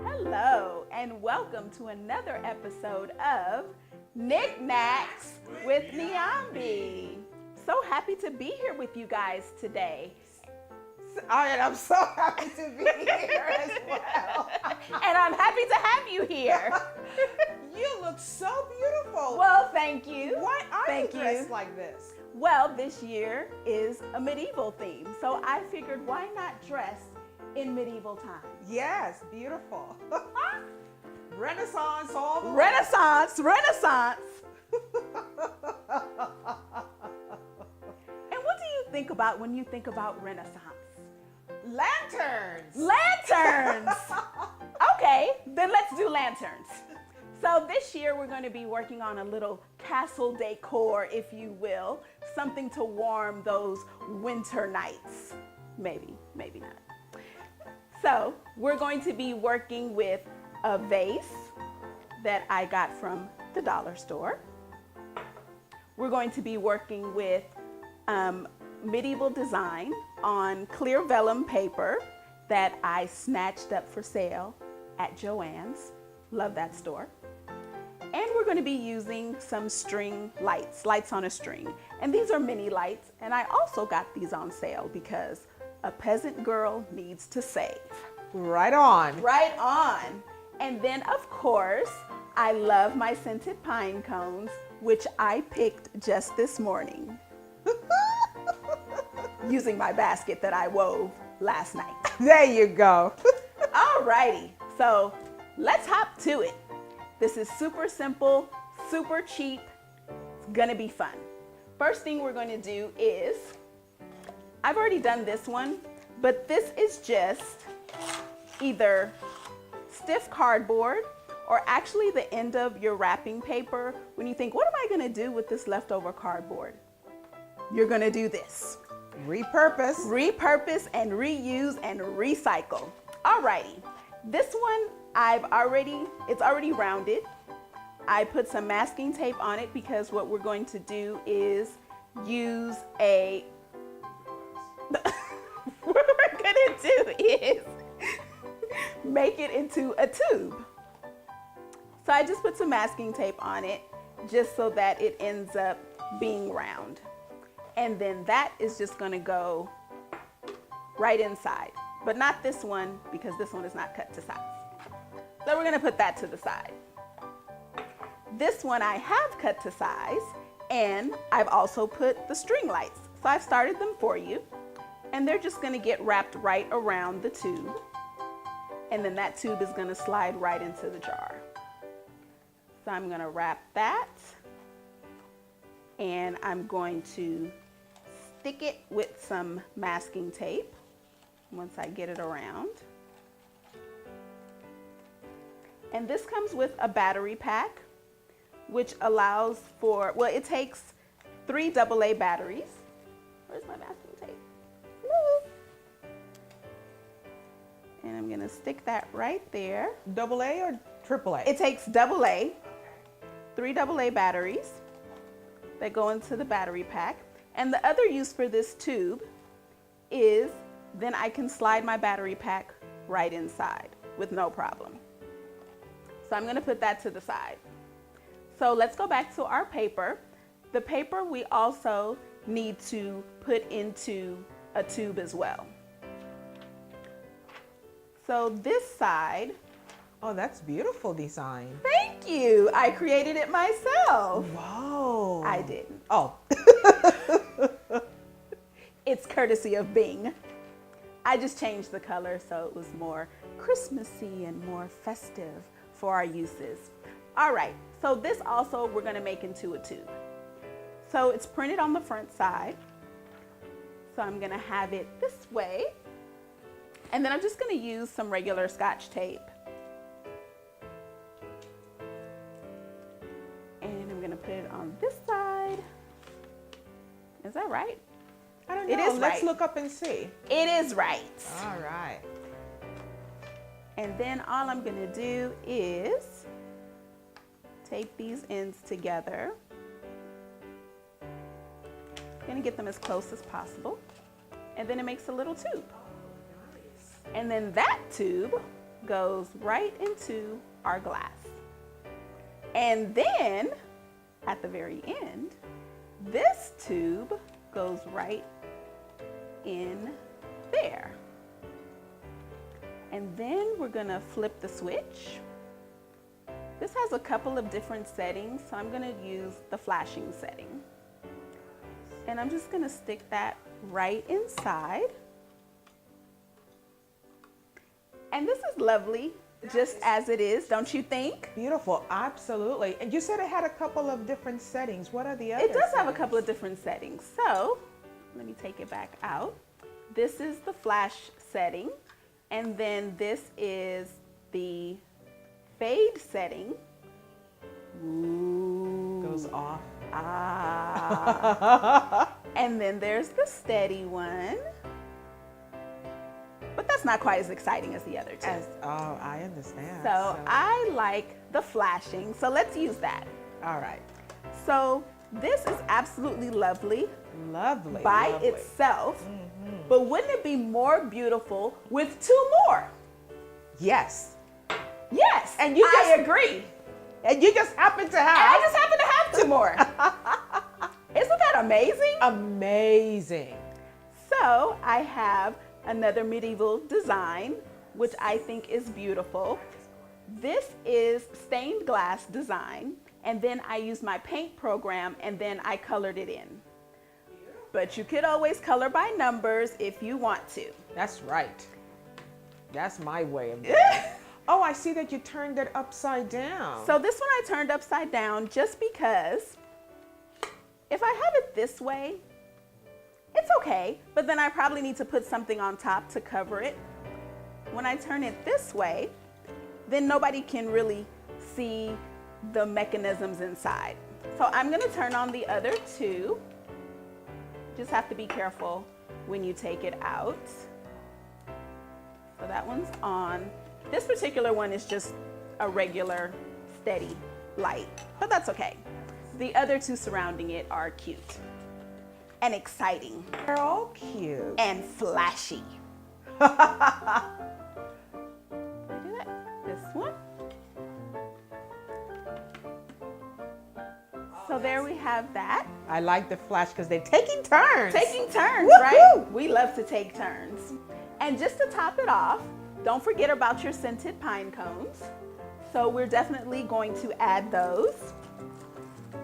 Hello, and welcome to another episode of Knick Knacks with Niambi. So happy to be here with you guys today. And I'm so happy to be here as well. And I'm happy to have you here. You look so beautiful. Well, thank you. Why are you Thank dressed like this? Well, this year is a medieval theme, so I figured why not dress in medieval times? Yes, beautiful. Renaissance all the way. Renaissance. And what do you think about when you think about Renaissance? Lanterns. Lanterns! Okay, then let's do lanterns. So this year we're going to be working on a little castle decor, if you will, something to warm those winter nights. Maybe not. So we're going to be working with a vase that I got from the dollar store. We're going to be working with medieval design on clear vellum paper that I snatched up for sale at Joann's. Love that store. And we're going to be using some string lights on a string. And these are mini lights, and I also got these on sale because a peasant girl needs to save. Right on. Right on. And then, of course, I love my scented pine cones, which I picked just this morning using my basket that I wove last night. There you go. Alrighty, so let's hop to it. This is super simple, super cheap. It's gonna be fun. First thing we're gonna do is, I've already done this one, but this is just either stiff cardboard or actually the end of your wrapping paper. When you think, what am I gonna do with this leftover cardboard? You're gonna do this. Repurpose And reuse and recycle. Alrighty, this one it's already rounded. I put some masking tape on it because what we're going to do is use what we're gonna do is make it into a tube. So I just put some masking tape on it just so that it ends up being round. And then that is just gonna go right inside, but not this one because this one is not cut to size. So we're gonna put that to the side. This one I have cut to size, and I've also put the string lights. So I've started them for you, and they're just gonna get wrapped right around the tube. And then that tube is gonna slide right into the jar. So I'm gonna wrap that, and I'm going to stick it with some masking tape once I get it around. And this comes with a battery pack, which allows for, well, it takes 3 AA batteries. Where's my masking tape? Woo. And I'm gonna stick that right there. AA or AAA? It takes AA, 3 AA batteries that go into the battery pack. And the other use for this tube is then I can slide my battery pack right inside with no problem. So I'm gonna put that to the side. So let's go back to our paper. The paper we also need to put into a tube as well. So this side. Oh, that's beautiful design. Thank you. I created it myself. Whoa. I didn't. Oh. It's courtesy of Bing. I just changed the color so it was more Christmassy and more festive for our uses. All right, so this also we're gonna make into a tube. So it's printed on the front side. So I'm gonna have it this way. And then I'm just gonna use some regular Scotch tape. And I'm gonna put it on this side. Is that right? I don't know. It is Let's right. look up and see. It is right. All right. And then all I'm gonna do is tape these ends together. Gonna get them as close as possible. And then it makes a little tube. And then that tube goes right into our glass. And then at the very end, this tube goes right in there. And then we're gonna flip the switch. This has a couple of different settings, so I'm gonna use the flashing setting. And I'm just gonna stick that right inside. And this is lovely, just as it is, don't you think? Beautiful, absolutely. And you said it had a couple of different settings. What are the other It does have a settings? couple of different settings. So let me take it back out. This is the flash setting. And then this is the fade setting. Ooh. Goes off. Ah. And then there's the steady one. But that's not quite as exciting as the other two. Oh, I understand. So I like the flashing. So let's use that. All right. So this is absolutely lovely. Lovely. By lovely. itself, but wouldn't it be more beautiful with two more? Yes. Yes, And you I just- agree. And you just happen to I have. just happen to have two more. Isn't that amazing? Amazing. So I have another medieval design, which I think is beautiful. This is stained glass design, and then I used my paint program, and then I colored it in. But you could always color by numbers if you want to. That's right. That's my way of doing it. Oh, I see that you turned it upside down. So this one I turned upside down just because if I have it this way, it's okay, but then I probably need to put something on top to cover it. When I turn it this way, then nobody can really see the mechanisms inside. So I'm gonna turn on the other two. Just have to be careful when you take it out. So that one's on. This particular one is just a regular steady light, but that's okay. The other two surrounding it are cute and exciting They're all cute. and flashy. Can I do that? This one. So there we have that. I like the flash because they're taking turns. Taking turns, Woohoo! right? We love to take turns. And just to top it off, don't forget about your scented pine cones. So we're definitely going to add those.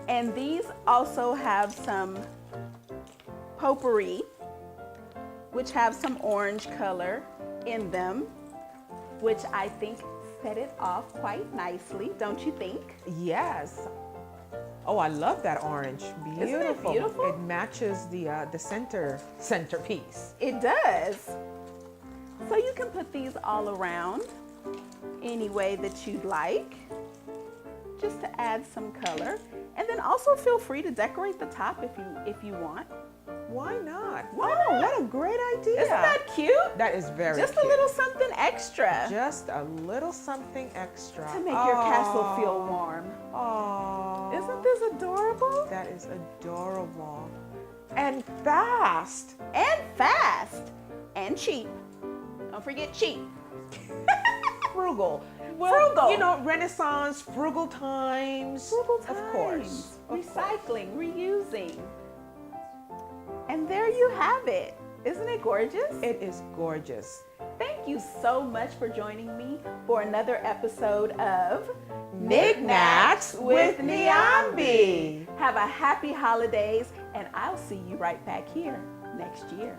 And these also have some potpourri, which have some orange color in them, which I think set it off quite nicely, don't you think? Yes. Oh, I love that orange. Beautiful. Isn't it beautiful? It matches the centerpiece. It does. So you can put these all around any way that you'd like, just to add some color. And then also feel free to decorate the top if you want. Why not? Why Oh, not? what a great idea. Isn't that cute? That is very Just cute. a little something extra Just a little something extra. to make your castle feel warm. Oh. Isn't this adorable? That is adorable. And fast. And fast and cheap. Don't forget cheap. Frugal. Frugal. You know, Renaissance, frugal times. Frugal times. Of course. Recycling, reusing. And there you have it. Isn't it gorgeous? It is gorgeous. Thank you so much for joining me for another episode of Knick Knacks with Niambi. Have a happy holidays, and I'll see you right back here next year.